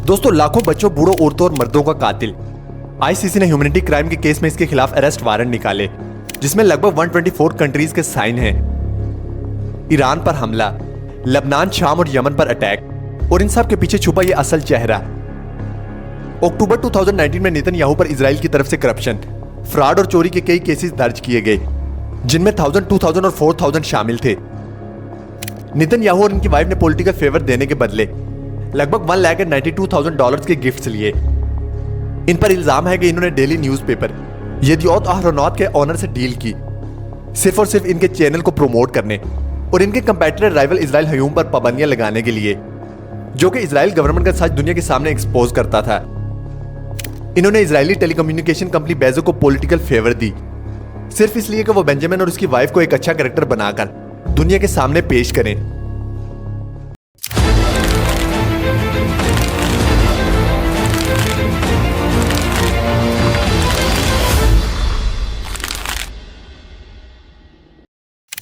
दोस्तों, लाखों बच्चों, बूढ़ों, औरतों और मर्दों का कातिल। आईसीसी ने ह्यूमैनिटी क्राइम के केस में इसके खिलाफ अरेस्ट वारंट निकाले, जिसमें लगभग 124 कंट्रीज के साइन हैं। ईरान पर हमला, लबनान, शाम और यमन पर अटैक, और इन सब के पीछे छुपा ये असल चेहरा। अक्टूबर 2019 में नेतन्याहू पर इजराइल की तरफ से करप्शन, फ्रॉड और चोरी के कई केसेस दर्ज किए गए, जिनमें 1000, 2000 और 4000 शामिल थे। नेतन्याहू और इनकी वाइफ ने पॉलिटिकल फेवर देने के बदले लगभग $1,92,000 के गिफ्ट्स लिए। इन पर इल्जाम है कि इन्होंने डेली न्यूज़पेपर येदियोत अहरोनोत के ऑनर से डील की, सिर्फ और सिर्फ इनके चैनल को प्रमोट करने और इनके कंपेटिटर राइवल इजराइल हयूम पर पाबंदियां लगाने के लिए, जो कि इजराइल गवर्नमेंट का सच दुनिया के सामने एक्सपोज करता था। इन्होंने इजरायली टेलीकम्युनिकेशन कंपनी बेजो को पॉलिटिकल फेवर दी, सिर्फ इसलिए कि वो बेंजामिन और उसकी वाइफ को एक अच्छा कैरेक्टर बनाकर दुनिया के सामने पेश करें।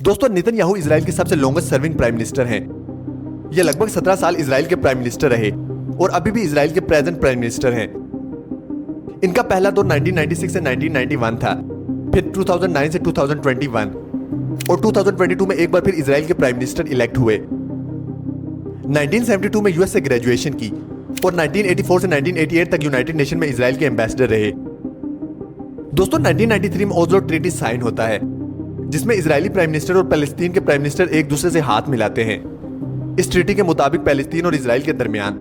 दोस्तों, नेतन्याहू इजराइल के सबसे लॉन्गेस्ट सर्विंग प्राइम मिनिस्टर हैं। ये लगभग 17 साल इजराइल के प्राइम मिनिस्टर रहे और अभी भी इजराइल के प्रेजेंट प्राइम मिनिस्टर हैं। इनका पहला दौर 1996 से 1991 था, फिर 2009 से 2021 और 2022 में एक बार फिर इजराइल के प्राइम मिनिस्टर इलेक्ट हुए। 1972 में यूएस से ग्रेजुएशन की और 1984 से 1988 तक यूनाइटेड नेशन में इजराइल के एम्बेसडर रहे। दोस्तों, 1993 में ओस्लो ट्रीटी साइन होता है, जिसमें इजरायली प्राइम मिनिस्टर और पैलेस्टीन के प्राइम मिनिस्टर एक दूसरे से हाथ मिलाते हैं। इस ट्रीटी के मुताबिक पैलेस्टीन और इजराइल के दरमियान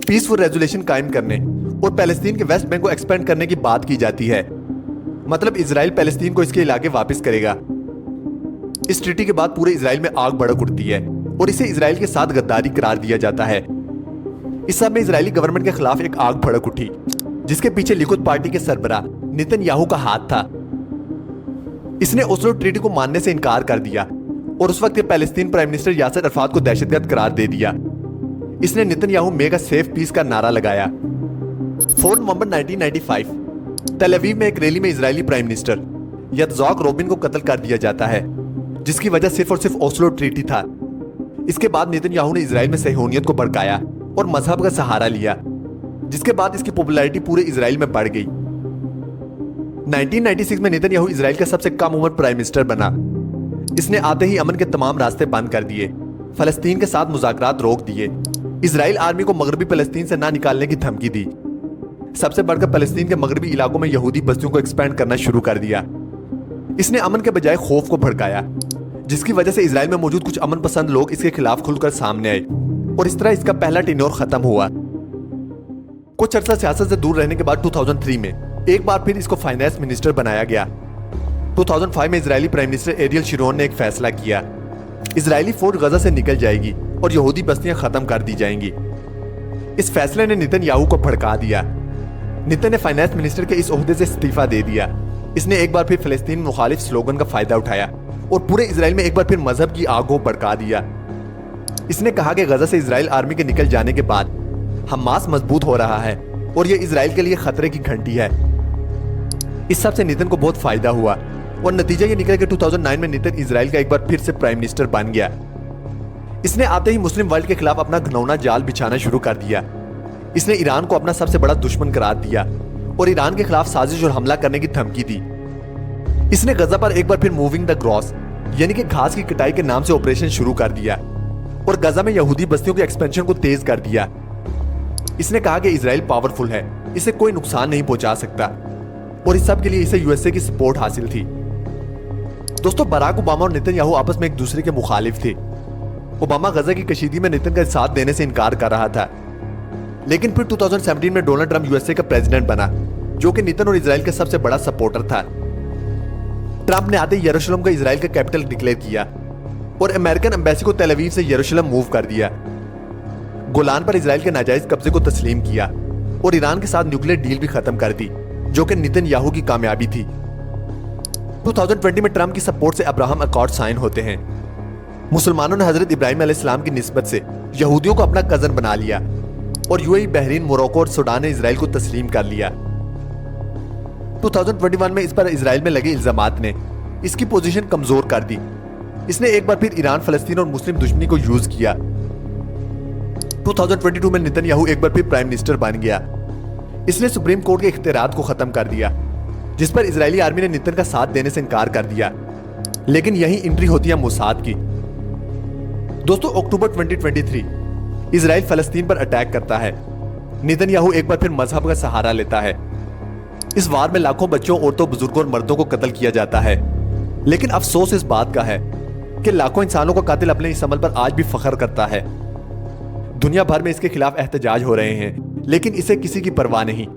पीसफुल रेजोल्यूशन कायम करने और पैलेस्तीन के वेस्ट बैंक को एक्सपेंड करने की बात की जाती है। मतलब इजराइल पैलेस्तीन को इसके इलाके वापस करेगा। इस ट्रीटी के बाद पूरे इजराइल में आग भड़क उठती है और इसे इजराइल के साथ गद्दारी करार दिया जाता है। इस सब में इजरायली गवर्नमेंट के खिलाफ एक आग भड़क उठी, जिसके पीछे लिकुद पार्टी के सरबराह नेतन्याहू का हाथ था। इसने ओस्लो ट्रीटी को मानने से इनकार कर दिया और उस वक्त के पैलेस्तीन प्राइम मिनिस्टर यासर अरफात को दहशतगर्द करार दे दिया। इसने नेतन्याहू मेगा सेफ पीस का नारा लगाया। 4 नवंबर 1995 तेल अवीव में एक रैली में इजरायली प्राइम मिनिस्टर यत्जाक रोबिन को कत्ल कर दिया जाता है, जिसकी वजह सिर्फ और सिर्फ ओस्लो ट्रीटी था। इसके बाद नेतन्याहू ने इजराइल में सहूनियत को भड़काया और मजहब का सहारा लिया, जिसके बाद इसकी पॉपुलैरिटी पूरे इजराइल में बढ़ गई। 1996 में नेतन्याहू इजराइल का सबसे कम उम्र प्राइम मिनिस्टर बना। इसने आते ही अमन के तमाम रास्ते बंद कर दिए, फलस्तीन के साथ मुज़ाकरात रोक दिए, इजराइल आर्मी को मगरबी फलस्तीन से ना निकालने की धमकी दी। सबसे बढ़कर फलस्तीन के मगरबी इलाकों में यहूदी बस्तियों को एक्सपेंड करना शुरू कर दिया। इसने अमन के बजाय खौफ को भड़काया, जिसकी वजह से इजराइल में मौजूद कुछ अमन पसंद लोग इसके खिलाफ खुलकर सामने आए और इस तरह इसका पहला टेन्योर खत्म हुआ। कुछ अर्सा सियासत से दूर रहने के बाद 2003 में एक बार फिर इसको फाइनेंस मिनिस्टर बनाया गया। 2005 में इजरायली प्राइम मिनिस्टर एरियल शिरोन ने एक फैसला किया, इजरायली फौज गजा से निकल जाएगी और यहूदी बस्तियां खत्म कर दी जाएंगी। इस फैसले ने नेतन्याहू को भड़का दिया। नेतन ने फाइनेंस मिनिस्टर के इस ओहदे से इस्तीफा दे दिया। इसने एक बार फिर फलस्तीन मुखालिफ स्लोगन का फायदा उठाया और पूरे इजराइल में एक बार फिर मजहब की आग को भड़का दिया। इसने कहा कि गजा से इजराइल आर्मी के निकल जाने के बाद हमास मजबूत हो रहा है और यह इजराइल के लिए खतरे की घंटी है। इस सब से नितिन को बहुत फायदा हुआ और नतीजा ये निकला कि 2009 में नितिन इजराइल का एक बार फिर से प्राइम मिनिस्टर बन गया। इसने आते ही मुस्लिम वर्ल्ड के खिलाफ अपना घिनौना जाल बिछाना शुरू कर दिया। इसने ईरान को अपना सबसे बड़ा दुश्मन करार दिया और ईरान के खिलाफ साजिश और हमला करने की धमकी दी। इसने गजा पर एक बार फिर मूविंग द ग्रॉस यानी कि घास की कटाई के नाम से ऑपरेशन शुरू कर दिया और गजा में यहूदी बस्तियों के एक्सपेंशन को तेज कर दिया। इसने कहा कि इजराइल पावरफुल है, इसे कोई नुकसान नहीं पहुंचा सकता और इस सब के लिए इसे यूएसए की सपोर्ट हासिल थी। दोस्तों, बराक ओबामा और नेतन्याहू आपस में एक दूसरे के मुखालिफ थे। ओबामा गजा की कशीदगी में नितिन का साथ देने से इनकार कर रहा था, लेकिन फिर 2017 में डोनाल्ड ट्रंप यूएसए का प्रेसिडेंट बना, जो कि नितिन और इजराइल का सबसे बड़ा सपोर्टर था। ट्रंप ने आते ही यरूशलेम को इजराइल का कैपिटल डिक्लेयर किया और अमेरिकन एम्बेसी को तेल अवीव से यरूशलेम मूव कर दिया। गोलान पर इजराइल के नाजायज कब्जे को तस्लीम किया और ईरान के साथ न्यूक्लियर डील भी खत्म कर दी, जो कि नेतन्याहू की कामयाबी थी। 2020 में ट्रंप की सपोर्ट से अब्राहम अकॉर्ड साइन होते हैं। मुसलमानों ने हजरत इब्राहिम अलैहिस्सलाम की निस्बत से यहूदियों को अपना कजन बना लिया और यूएई, बहरीन, मोरक्को और सूडान ने इजराइल को तस्लीम कर लिया। 2021 में इस पर इजराइल में लगे इल्जामात ने इसकी पोजीशन कमजोर कर दी। इसने एक बार फिर ईरान, फलस्तीन और मुस्लिम दुश्मनी को यूज किया। 2022 में नेतन्याहू एक बार फिर प्राइम मिनिस्टर बन गया। इसने सुप्रीम कोर्ट के इख्तियारात को खत्म कर दिया, जिस पर इजरायली आर्मी ने नेतन का साथ देने से इनकार कर दिया। लेकिन यही एंट्री होती है मोसाद की। दोस्तों, अक्टूबर 2023 इजराइल फलस्तीन पर अटैक करता है। नेतन्याहू एक बार फिर मजहब का सहारा लेता है। इस वार में लाखों बच्चों, औरतों, बुजुर्गों और मर्दों को कत्ल किया जाता है। लेकिन अफसोस इस बात का है कि लाखों इंसानों का कातिल अपने इस अमल पर आज भी फख्र करता है। दुनिया भर में इसके खिलाफ एहतजाज हो रहे हैं, लेकिन इसे किसी की परवाह नहीं।